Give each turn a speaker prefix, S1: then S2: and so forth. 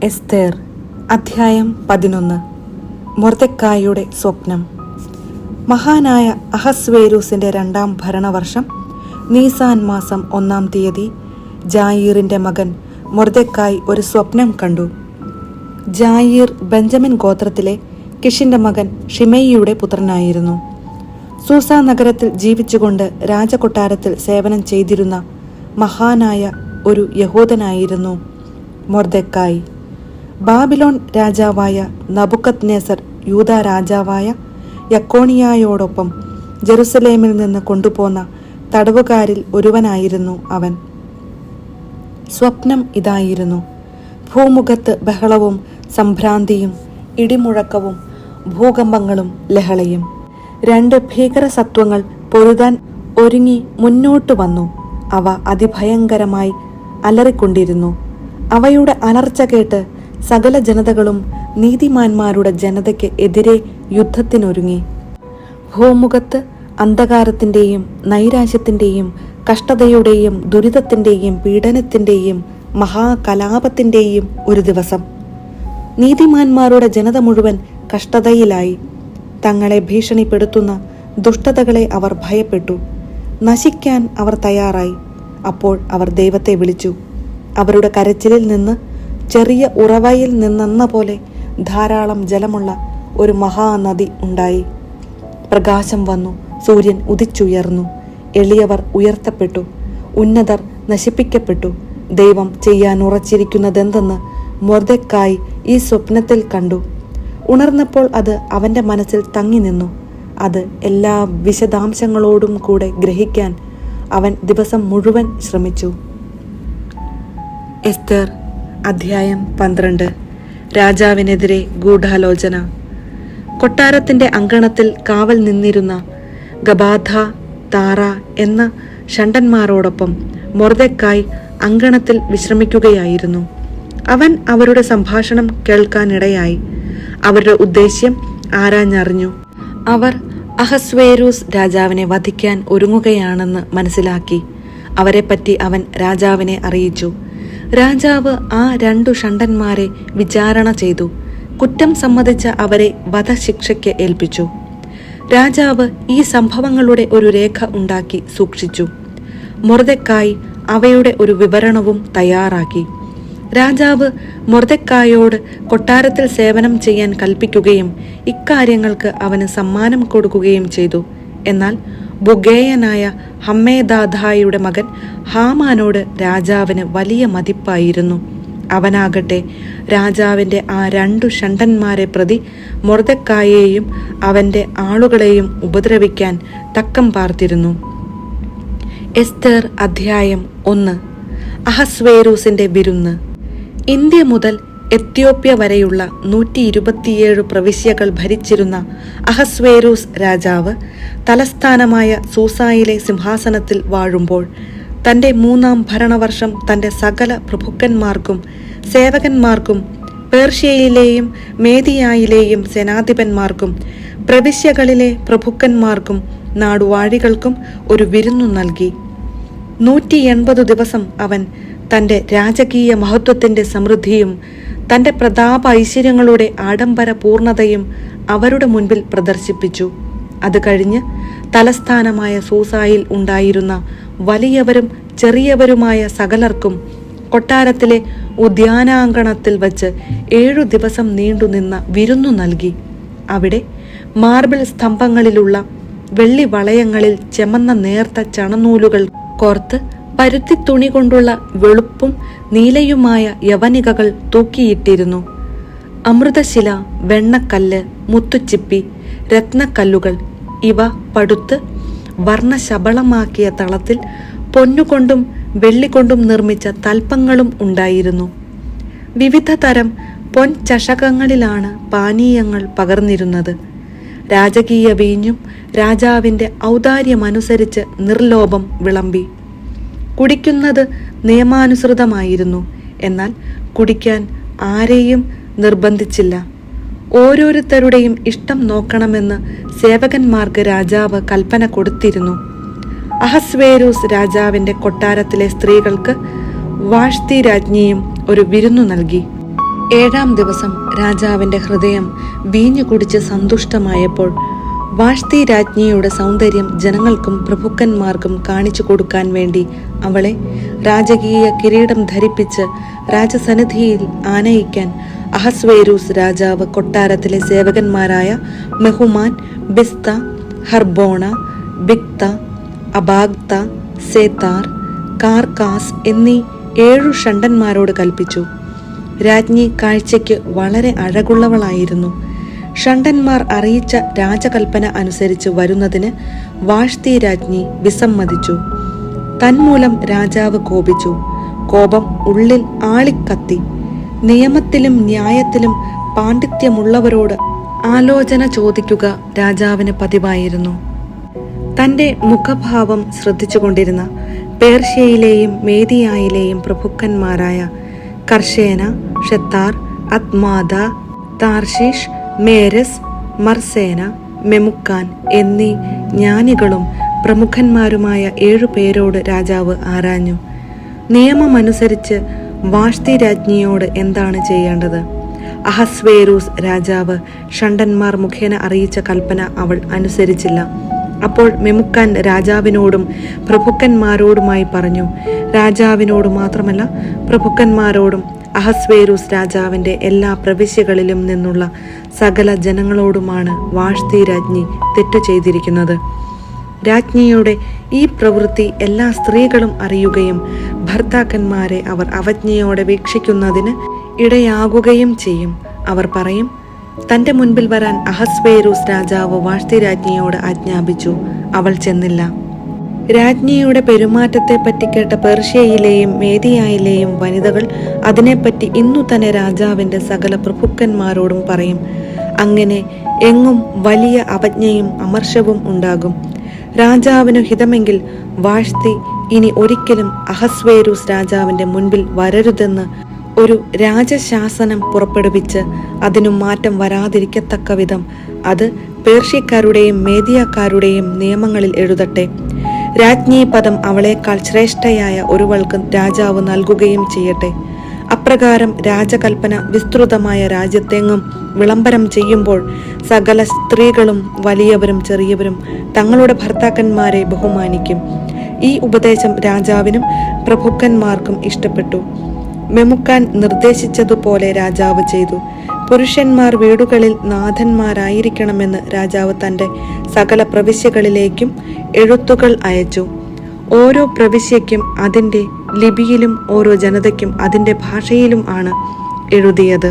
S1: എസ്തേർ അധ്യായം 11. മൊർദെഖായിയുടെ സ്വപ്നം. മഹാനായ അഹസ്വേരൂസിന്റെ 2-ാം ഭരണവർഷം നീസാൻ മാസം 1-ാം തീയതി ജായീറിന്റെ മകൻ മൊർദെഖായി ഒരു സ്വപ്നം കണ്ടു. ജായീർ ബെഞ്ചമിൻ ഗോത്രത്തിലെ കിഷിന്റെ മകൻ ഷിമെയിയുടെ പുത്രനായിരുന്നു. സൂസാ നഗരത്തിൽ ജീവിച്ചുകൊണ്ട് രാജകൊട്ടാരത്തിൽ സേവനം ചെയ്തിരുന്ന മഹാനായ ഒരു യഹൂദനായിരുന്നു മൊർദെഖായി. ബാബിലോൺ രാജാവായ നബുക്കദ്നേസർ യൂദാ രാജാവായ യക്കോണിയായോടൊപ്പം ജെറുസലേമിൽ നിന്ന് കൊണ്ടുപോന്ന തടവുകാരിൽ ഒരുവനായിരുന്നു അവൻ. സ്വപ്നം ഇതായിരുന്നു: ഭൂമുഖത്ത് ബഹളവും സംഭ്രാന്തിയും ഇടിമുഴക്കവും ഭൂകമ്പങ്ങളും ലഹളയും. 2 ഭീകരസത്വങ്ങൾ പൊരുതാൻ ഒരുങ്ങി മുന്നോട്ടു വന്നു. അവ അതിഭയങ്കരമായി അലറിക്കൊണ്ടിരുന്നു. അവയുടെ അലർച്ച കേട്ട് സകല ജനതകളും നീതിമാന്മാരുടെ ജനതയ്ക്ക് എതിരെ യുദ്ധത്തിനൊരുങ്ങി. ഭൂമുഖത്ത് അന്ധകാരത്തിൻ്റെയും നൈരാശ്യത്തിൻ്റെയും കഷ്ടതയുടെയും ദുരിതത്തിൻ്റെയും പീഡനത്തിൻ്റെയും മഹാകലാപത്തിൻ്റെയും ഒരു ദിവസം. നീതിമാന്മാരുടെ ജനത മുഴുവൻ കഷ്ടതയിലായി. തങ്ങളെ ഭീഷണിപ്പെടുത്തുന്ന ദുഷ്ടതകളെ അവർ ഭയപ്പെട്ടു. നശിക്കാൻ അവർ തയ്യാറായി. അപ്പോൾ അവർ ദൈവത്തെ വിളിച്ചു. അവരുടെ കരച്ചിലിൽ നിന്ന് ചെറിയ ഉറവയിൽ നിന്നെന്ന പോലെ ധാരാളം ജലമുള്ള ഒരു മഹാനദി ഉണ്ടായി. പ്രകാശം വന്നു. സൂര്യൻ ഉദിച്ചുയർന്നു. എളിയവർ ഉയർത്തപ്പെട്ടു. ഉന്നതർ നശിപ്പിക്കപ്പെട്ടു. ദൈവം ചെയ്യാൻ ഉറച്ചിരിക്കുന്നതെന്തെന്ന് മൊർദെഖായി ഈ സ്വപ്നത്തിൽ കണ്ടു. ഉണർന്നപ്പോൾ അത് അവൻ്റെ മനസ്സിൽ തങ്ങി നിന്നു. അത് എല്ലാ വിശദാംശങ്ങളോടും കൂടെ ഗ്രഹിക്കാൻ അവൻ ദിവസം മുഴുവൻ ശ്രമിച്ചു. എസ്തേർ അധ്യായം 12. രാജാവിനെതിരെ ഗൂഢാലോചന. കൊട്ടാരത്തിന്റെ അങ്കണത്തിൽ കാവൽ നിന്നിരുന്ന ഗബാഥ, താറ എന്ന ഷണ്ഡന്മാരോടൊപ്പം മൊർദെഖായി അങ്കണത്തിൽ വിശ്രമിക്കുകയായിരുന്നു. അവൻ അവരുടെ സംഭാഷണം കേൾക്കാനിടയായി. അവരുടെ ഉദ്ദേശ്യം ആരാഞ്ഞറിഞ്ഞു. അവർ അഹസ്വേരൂസ് രാജാവിനെ വധിക്കാൻ ഒരുങ്ങുകയാണെന്ന് മനസ്സിലാക്കി. അവരെപ്പറ്റി അവൻ രാജാവിനെ അറിയിച്ചു. രാജാവ് ആ 2 ഷണ്ഡന്മാരെ വിചാരണ ചെയ്തു. കുറ്റം സമ്മതിച്ച അവരെ വധശിക്ഷയ്ക്ക് ഏൽപ്പിച്ചു. രാജാവ് ഈ സംഭവങ്ങളുടെ ഒരു രേഖ ഉണ്ടാക്കി സൂക്ഷിച്ചു. മൊർദെഖായി അവയുടെ ഒരു വിവരണവും തയ്യാറാക്കി. രാജാവ് മൊർദെഖായിയോട് കൊട്ടാരത്തിൽ സേവനം ചെയ്യാൻ കൽപ്പിക്കുകയും ഇക്കാര്യങ്ങൾക്ക് അവന് സമ്മാനം കൊടുക്കുകയും ചെയ്തു. എന്നാൽ ബുഗേയനായ ഹമ്മേദാഥായുടെ മകൻ ഹാമാനോട് രാജാവിന് വലിയ മതിപ്പായിരുന്നു. അവനാകട്ടെ രാജാവിൻ്റെ ആ 2 ഷണ്ഡന്മാരെ പ്രതി മൊർദെഖായിയെയും അവൻ്റെ ആളുകളെയും ഉപദ്രവിക്കാൻ തക്കം പാർത്തിരുന്നു. എസ്തേർ അധ്യായം 1. അഹസ്വേരൂസിന്റെ വിരുന്ന്. ഇന്ത്യ മുതൽ എത്യോപ്യ വരെയുള്ള 127 പ്രവിശ്യകൾ ഭരിച്ചിരുന്ന അഹസ്വേരൂസ് രാജാവ് തലസ്ഥാനമായ സൂസായിലെ സിംഹാസനത്തിൽ വാഴുമ്പോൾ തൻ്റെ 3-ാം ഭരണവർഷം തൻ്റെ സകല പ്രഭുക്കന്മാർക്കും സേവകന്മാർക്കും പേർഷ്യയിലെയും മേദിയായിലെയും സേനാധിപന്മാർക്കും പ്രവിശ്യകളിലെ പ്രഭുക്കന്മാർക്കും നാടുവാഴികൾക്കും ഒരു വിരുന്നു നൽകി. 180 ദിവസം അവൻ തൻ്റെ രാജകീയ മഹത്വത്തിൻ്റെ സമൃദ്ധിയും തൻ്റെ പ്രതാപ ഐശ്വര്യങ്ങളുടെ ആഡംബര പൂർണ്ണതയും അവരുടെ മുൻപിൽ പ്രദർശിപ്പിച്ചു. അത് കഴിഞ്ഞ് തലസ്ഥാനമായ സൂസായിൽ ഉണ്ടായിരുന്ന വലിയവരും ചെറിയവരുമായ സകലർക്കും കൊട്ടാരത്തിലെ ഉദ്യാനാങ്കണത്തിൽ വച്ച് 7 ദിവസം നീണ്ടുനിന്ന വിരുന്നു നൽകി. അവിടെ മാർബിൾ സ്തംഭങ്ങളിലുള്ള വെള്ളി വളയങ്ങളിൽ ചെമന്ന നേർത്ത ചണനൂലുകൾ കോർത്ത് പരുത്തി തുണി കൊണ്ടുള്ള വെളുപ്പും നീലയുമായ യവനികകൾ തൂക്കിയിട്ടിരുന്നു. അമൃതശില, വെണ്ണക്കല്ല്, മുത്തുച്ചിപ്പി, രത്നക്കല്ലുകൾ ഇവ പടുത്ത് വർണ്ണശബളമാക്കിയ തളത്തിൽ പൊന്നുകൊണ്ടും വെള്ളികൊണ്ടും നിർമ്മിച്ച തൽപ്പങ്ങളും ഉണ്ടായിരുന്നു. വിവിധ തരം പൊൻചഷകങ്ങളിലാണ് പാനീയങ്ങൾ പകർന്നിരുന്നത്. രാജകീയ വീഞ്ഞും രാജാവിൻ്റെ ഔദാര്യമനുസരിച്ച് നിർലോഭം വിളമ്പി. കുടിക്കുന്നത് നിയമാനുസൃതമായിരുന്നു. എന്നാൽ കുടിക്കാൻ ആരെയും നിർബന്ധിച്ചില്ല. ഓരോരുത്തരുടെയും ഇഷ്ടം നോക്കണമെന്ന് സേവകന്മാർക്ക് രാജാവ് കൽപ്പന കൊടുത്തിരുന്നു. അഹസ്വേരൂസ് രാജാവിന്റെ കൊട്ടാരത്തിലെ സ്ത്രീകൾക്ക് വാഷ്തി രാജ്ഞിയും ഒരു വിരുന്നു നൽകി. ഏഴാം ദിവസം രാജാവിന്റെ ഹൃദയം വീഞ്ഞു കുടിച്ച് സന്തുഷ്ടമായപ്പോൾ വാഷ്തി രാജ്ഞിയുടെ സൗന്ദര്യം ജനങ്ങൾക്കും പ്രഭുക്കന്മാർക്കും കാണിച്ചു കൊടുക്കാൻ വേണ്ടി അവളെ രാജകീയ കിരീടം ധരിപ്പിച്ച് രാജസന്നിധിയിൽ ആനയിക്കാൻ അഹസ്വേരൂസ് രാജാവ് കൊട്ടാരത്തിലെ സേവകന്മാരായ മെഹുമാൻ, ബിസ്ത, ഹർബോണ, ബിക്ത, അബാഗ്ത, സേത്താർ, കാർക്കാസ് എന്നീ 7 ഷണ്ഡന്മാരോട് കൽപ്പിച്ചു. രാജ്ഞി കാഴ്ചയ്ക്ക് വളരെ അഴകുള്ളവളായിരുന്നു. ഷണ്ഡന്മാർ അറിയിച്ച രാജകൽപ്പന അനുസരിച്ച് വരുന്നതിന് വാഷ്തി രാജ്ഞി വിസമ്മതിച്ചു. തന്മൂലം രാജാവ് കോപിച്ചു. കോപം ഉള്ളിൽ ആളിക്കത്തി. നിയമത്തിലും ന്യായത്തിലും പാണ്ഡിത്യമുള്ളവരോട് ആലോചന ചോദിക്കുക രാജാവിന് പതിവായിരുന്നു. തന്റെ മുഖഭാവം ശ്രദ്ധിച്ചുകൊണ്ടിരുന്ന പേർഷ്യയിലെയും മേദിയായിലെയും പ്രഭുക്കന്മാരായ കർഷേന, ഷെത്താർ, അത്മാദ, താർഷീഷ്, മേരസ്, മർസേന, മെമുക്കാൻ എന്നീ ജ്ഞാനികളും പ്രമുഖന്മാരുമായ 7 പേരോട് രാജാവ് ആരാഞ്ഞു. നിയമമനുസരിച്ച് വാഷ്തി രാജ്ഞിയോട് എന്താണ് ചെയ്യേണ്ടത്? അഹസ്വേരൂസ് രാജാവ് ഷണ്ഡന്മാർ മുഖേന അറിയിച്ച കൽപ്പന അവൾ അനുസരിച്ചില്ല. അപ്പോൾ മെമുക്കാൻ രാജാവിനോടും പ്രഭുക്കന്മാരോടുമായി പറഞ്ഞു. രാജാവിനോട് മാത്രമല്ല, പ്രഭുക്കന്മാരോടും അഹസ്വേരൂസ് രാജാവിന്റെ എല്ലാ പ്രവിശ്യകളിലും നിന്നുള്ള സകല ജനങ്ങളോടുമാണ് വാഷ്തി രാജ്ഞി തെറ്റു ചെയ്തിരിക്കുന്നത്. രാജ്ഞിയുടെ ഈ പ്രവൃത്തി എല്ലാ സ്ത്രീകളും അറിയുകയും ഭർത്താക്കന്മാരെ അവർ അവജ്ഞയോടെ വീക്ഷിക്കുന്നതിന് ഇടയാകുകയും ചെയ്യും. അവർ പറയും, തന്റെ മുൻപിൽ വരാൻ അഹസ്വേരൂസ് രാജാവ് വാഷ്തി രാജ്ഞിയോട് ആജ്ഞാപിച്ചു. അവൾ ചെന്നില്ല. രാജ്ഞിയുടെ പെരുമാറ്റത്തെപ്പറ്റി കേട്ട പേർഷ്യയിലെയും മേദിയായിലെയും വനിതകൾ അതിനെപ്പറ്റി ഇന്നു തന്നെ രാജാവിന്റെ സകല പ്രഭുക്കന്മാരോടും പറയും. അങ്ങനെ എങ്ങും വലിയ അവജ്ഞയും അമർഷവും ഉണ്ടാകും. രാജാവിനു ഹിതമെങ്കിൽ വാഷ്തി ഇനി ഒരിക്കലും അഹസ്വേരൂസ് രാജാവിന്റെ മുൻപിൽ വരരുതെന്ന് ഒരു രാജശാസനം പുറപ്പെടുവിച്ച് അതിനു മാറ്റം വരാതിരിക്കത്തക്ക വിധം അത് പേർഷ്യക്കാരുടെയും മേദിയക്കാരുടെയും നിയമങ്ങളിൽ എഴുതട്ടെ. രാജ്ഞി പദം അവളേക്കാൾ ശ്രേഷ്ഠയായ ഒരുവൾക്ക് രാജാവ് നൽകുകയും ചെയ്യട്ടെ. അപ്രകാരം രാജകൽപ്പന വിസ്തൃതമായ രാജ്യത്തെങ്ങും വിളംബരം ചെയ്യുമ്പോൾ സകല സ്ത്രീകളും വലിയവരും ചെറിയവരും തങ്ങളുടെ ഭർത്താക്കന്മാരെ ബഹുമാനിക്കും. ഈ ഉപദേശം രാജാവിനും പ്രഭുക്കന്മാർക്കും ഇഷ്ടപ്പെട്ടു. മെമുക്കാൻ നിർദ്ദേശിച്ചതുപോലെ രാജാവ് ചെയ്തു. പുരുഷന്മാർ വീടുകളിൽ നാഥന്മാരായിരിക്കണമെന്ന് രാജാവ് തന്റെ സകല പ്രവിശ്യകളിലേക്കും എഴുത്തുകൾ അയച്ചു. ഓരോ പ്രവിശ്യയ്ക്കും അതിൻ്റെ ലിപിയിലും ഓരോ ജനതയ്ക്കും അതിൻ്റെ ഭാഷയിലും ആണ് എഴുതിയത്.